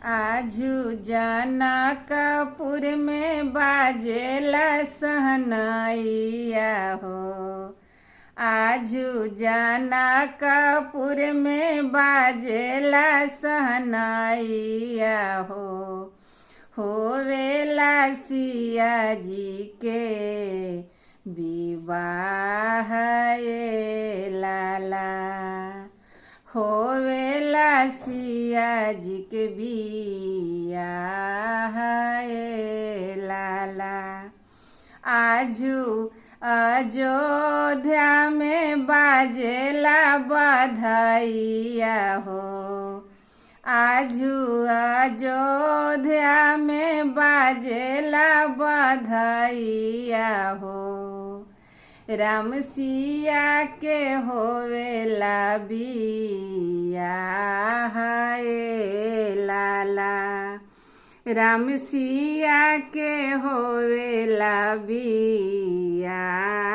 आजू जनकपुर में बाजेला सहनाइया हो। आजू जनकपुर में बाजेला सहनाइया हो। होवेला सिया जी के विवाह ये लाला। होवेला सिया जी के बियाह ये लाला। आजू अयोध्या में बाजेला बधाइया हो। आजू अयोध्या में बाजेला बधाइया हो। राम सिया के होवेला बियाह ये लाला। राम सिया के होवेला बियाह।